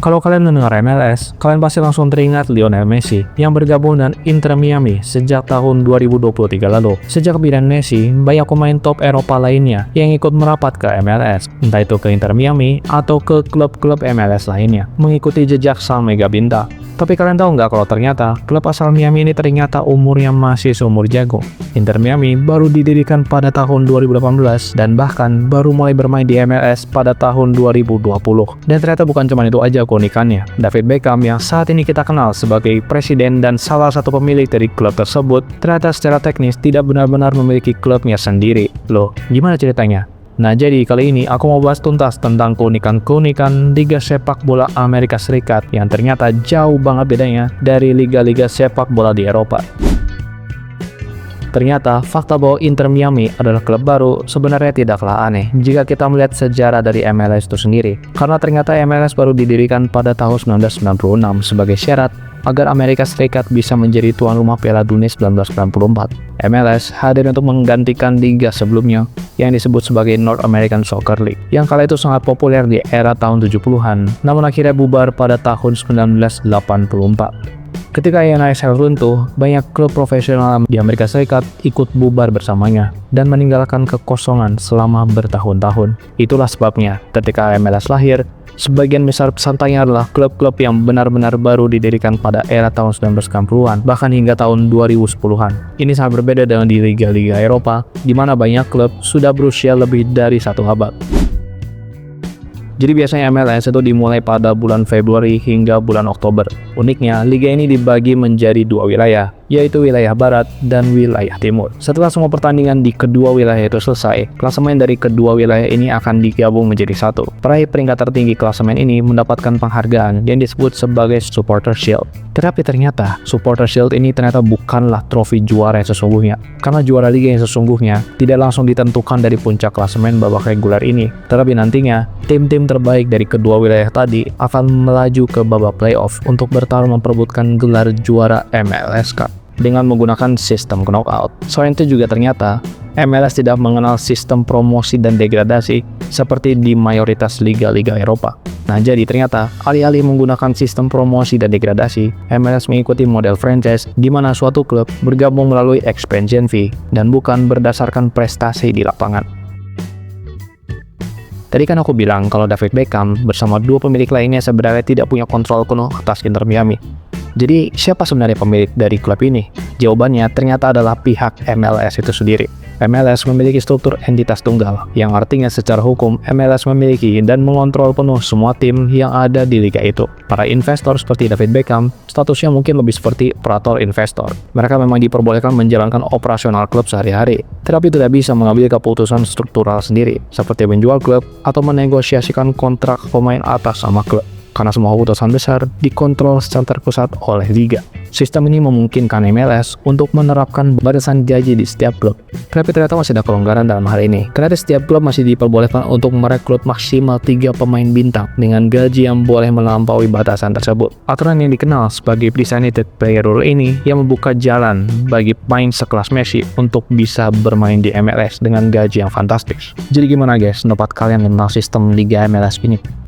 Kalau kalian mendengar MLS, kalian pasti langsung teringat Lionel Messi yang bergabung dengan Inter Miami sejak tahun 2023 lalu. Sejak kepindahan Messi, banyak pemain top Eropa lainnya yang ikut merapat ke MLS, entah itu ke Inter Miami atau ke klub-klub MLS lainnya, mengikuti jejak sang mega bintang. Tapi kalian tahu nggak kalau ternyata klub asal Miami ini ternyata umurnya masih seumur jagung. Inter Miami baru didirikan pada tahun 2018 dan bahkan baru mulai bermain di MLS pada tahun 2020. Dan ternyata bukan cuma itu aja keunikannya. David Beckham yang saat ini kita kenal sebagai presiden dan salah satu pemilik dari klub tersebut, ternyata secara teknis tidak benar-benar memiliki klubnya sendiri. Loh, gimana ceritanya? Nah, jadi kali ini aku mau bahas tuntas tentang keunikan-keunikan Liga Sepak Bola Amerika Serikat yang ternyata jauh banget bedanya dari liga-liga sepak bola di Eropa. Ternyata, fakta bahwa Inter Miami adalah klub baru sebenarnya tidaklah aneh jika kita melihat sejarah dari MLS itu sendiri. Karena ternyata MLS baru didirikan pada tahun 1996 sebagai syarat agar Amerika Serikat bisa menjadi tuan rumah Piala Dunia 1994. MLS hadir untuk menggantikan liga sebelumnya yang disebut sebagai North American Soccer League, yang kala itu sangat populer di era tahun 70-an, namun akhirnya bubar pada tahun 1984. Ketika NASL runtuh, banyak klub profesional di Amerika Serikat ikut bubar bersamanya dan meninggalkan kekosongan selama bertahun-tahun. Itulah sebabnya ketika MLS lahir, sebagian besar pesertanya adalah klub-klub yang benar-benar baru didirikan pada era tahun 1990-an, bahkan hingga tahun 2010-an. Ini sangat berbeda dengan di liga-liga Eropa, di mana banyak klub sudah berusia lebih dari satu abad. Jadi biasanya MLS itu dimulai pada bulan Februari hingga bulan Oktober. Uniknya, liga ini dibagi menjadi dua wilayah, yaitu wilayah barat dan wilayah timur. Setelah semua pertandingan di kedua wilayah itu selesai, klasemen dari kedua wilayah ini akan digabung menjadi satu. Peraih peringkat tertinggi klasemen ini mendapatkan penghargaan yang disebut sebagai Supporter Shield. Tetapi ternyata, Supporter Shield ini ternyata bukanlah trofi juara yang sesungguhnya. Karena juara liga yang sesungguhnya tidak langsung ditentukan dari puncak klasemen babak reguler ini. Tetapi nantinya, tim-tim terbaik dari kedua wilayah tadi akan melaju ke babak playoff untuk bertarung memperebutkan gelar juara MLS Cup dengan menggunakan sistem knockout. Selain itu juga ternyata MLS tidak mengenal sistem promosi dan degradasi seperti di mayoritas liga-liga Eropa. Nah, jadi ternyata alih-alih menggunakan sistem promosi dan degradasi, MLS mengikuti model franchise di mana suatu klub bergabung melalui expansion fee dan bukan berdasarkan prestasi di lapangan. Tadi kan aku bilang kalau David Beckham bersama dua pemilik lainnya sebenarnya tidak punya kontrol penuh atas Inter Miami. Jadi siapa sebenarnya pemilik dari klub ini? Jawabannya ternyata adalah pihak MLS itu sendiri. MLS memiliki struktur entitas tunggal, yang artinya secara hukum MLS memiliki dan mengontrol penuh semua tim yang ada di liga itu. Para investor seperti David Beckham, statusnya mungkin lebih seperti operator investor. Mereka memang diperbolehkan menjalankan operasional klub sehari-hari, tetapi tidak bisa mengambil keputusan struktural sendiri, seperti menjual klub atau menegosiasikan kontrak pemain atas sama klub. Karena semua keputusan besar dikontrol secara terpusat oleh liga. Sistem ini memungkinkan MLS untuk menerapkan batasan gaji di setiap klub. Tapi ternyata masih ada kelonggaran dalam hal ini. Karena setiap klub masih diperbolehkan untuk merekrut maksimal 3 pemain bintang dengan gaji yang boleh melampaui batasan tersebut. Aturan yang dikenal sebagai Designated Player Rule ini yang membuka jalan bagi pemain sekelas Messi untuk bisa bermain di MLS dengan gaji yang fantastis. Jadi gimana guys, pendapat kalian tentang sistem Liga MLS ini?